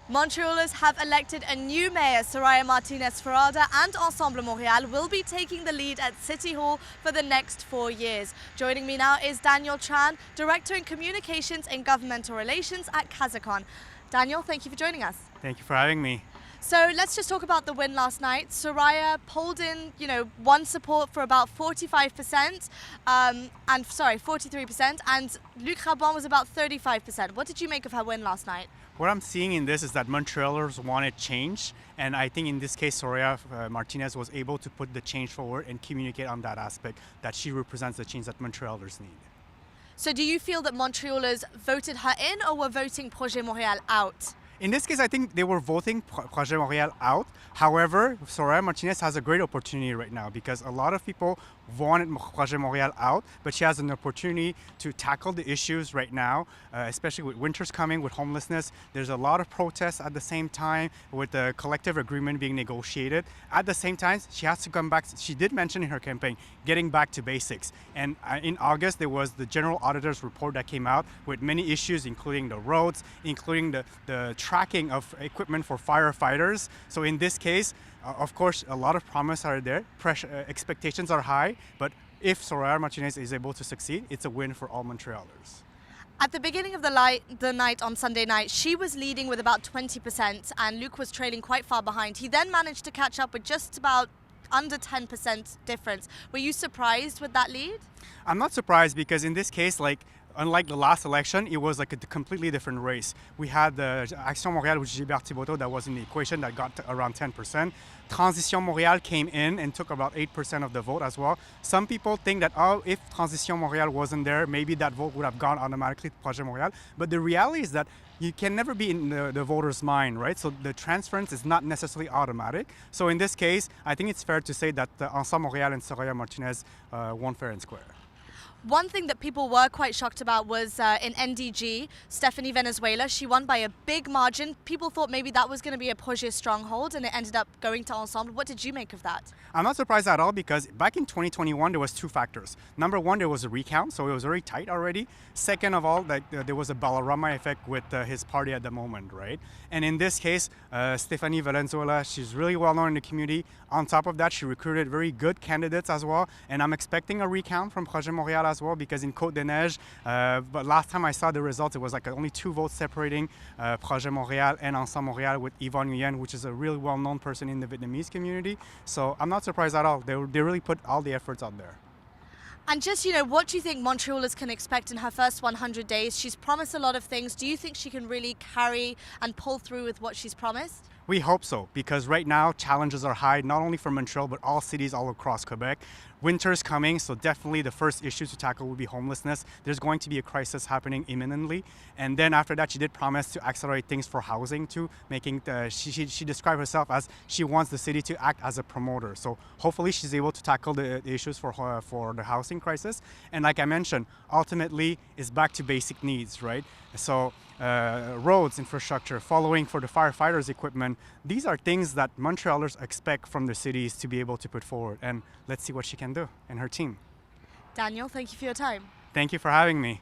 Montrealers have elected a new mayor. Soraya Martinez Ferrada and Ensemble Montréal will be taking the lead at City Hall for the next 4 years. Joining me now is Daniel Tran, Director in Communications and Governmental Relations at Casacom. Daniel, thank you for joining us. Thank you for having me. So let's just talk about the win last night. Soraya polled in, won support for about 43%, and Luc Rabon was about 35%. What did you make of her win last night? What I'm seeing in this is that Montrealers wanted change, and I think in this case, Soraya Martinez was able to put the change forward and communicate on that aspect that she represents the change that Montrealers need. So do you feel that Montrealers voted her in or were voting Projet Montréal out? In this case, I think they were voting Projet Montréal out. However, Soraya Martinez has a great opportunity right now because a lot of people wanted Projet Montréal out, but she has an opportunity to tackle the issues right now, especially with winters coming, with homelessness. There's a lot of protests at the same time with the collective agreement being negotiated. At the same time, she has to come back. She did mention in her campaign getting back to basics. And in August, there was the General Auditor's report that came out with many issues, including the roads, including the tracking of equipment for firefighters. So in this case, of course, a lot of promise are there. Expectations are high, but if Soraya Martinez is able to succeed, it's a win for all Montrealers. At the beginning of the night on Sunday night, she was leading with about 20% and Luc was trailing quite far behind. He then managed to catch up with just about under 10% difference. Were you surprised with that lead? I'm not surprised because in this case, unlike the last election, it was like a completely different race. We had the Action Montréal with Gilbert Thibodeau that was in the equation that got around 10%. Transition Montréal came in and took about 8% of the vote as well. Some people think that, if Transition Montréal wasn't there, maybe that vote would have gone automatically to Projet Montréal. But the reality is that you can never be in the voter's mind, right? So the transference is not necessarily automatic. So in this case, I think it's fair to say that Ensemble Montréal and Soraya Martinez won fair and square. One thing that people were quite shocked about was in NDG, Stephanie Venezuela. She won by a big margin. People thought maybe that was going to be a Projet stronghold, and it ended up going to Ensemble. What did you make of that? I'm not surprised at all because back in 2021, there was two factors. Number one, there was a recount, so it was very tight already. Second of all, there was a Balarama effect with his party at the moment, right? And in this case, Stephanie Venezuela, she's really well known in the community. On top of that, she recruited very good candidates as well. And I'm expecting a recount from Projet Montréal as well because in Côte-des-Neiges, but last time I saw the results, it was like only 2 votes separating Projet Montréal and Ensemble Montréal with Yvonne Nguyen, which is a really well-known person in the Vietnamese community. So I'm not surprised at all. They really put all the efforts out there. And just, what do you think Montrealers can expect in her first 100 days? She's promised a lot of things. Do you think she can really carry and pull through with what she's promised? We hope so, because right now challenges are high, not only for Montreal, but all cities all across Quebec. Winter's coming, so definitely the first issue to tackle will be homelessness. There's going to be a crisis happening imminently. And then after that, she did promise to accelerate things for housing too, she described herself as she wants the city to act as a promoter. So hopefully she's able to tackle the issues for the housing crisis. And like I mentioned, ultimately it's back to basic needs, right? So roads, infrastructure, following for the firefighters equipment, these are things that Montrealers expect from the cities to be able to put forward. And let's see what she can do and her team. Daniel, thank you for your time. Thank you for having me.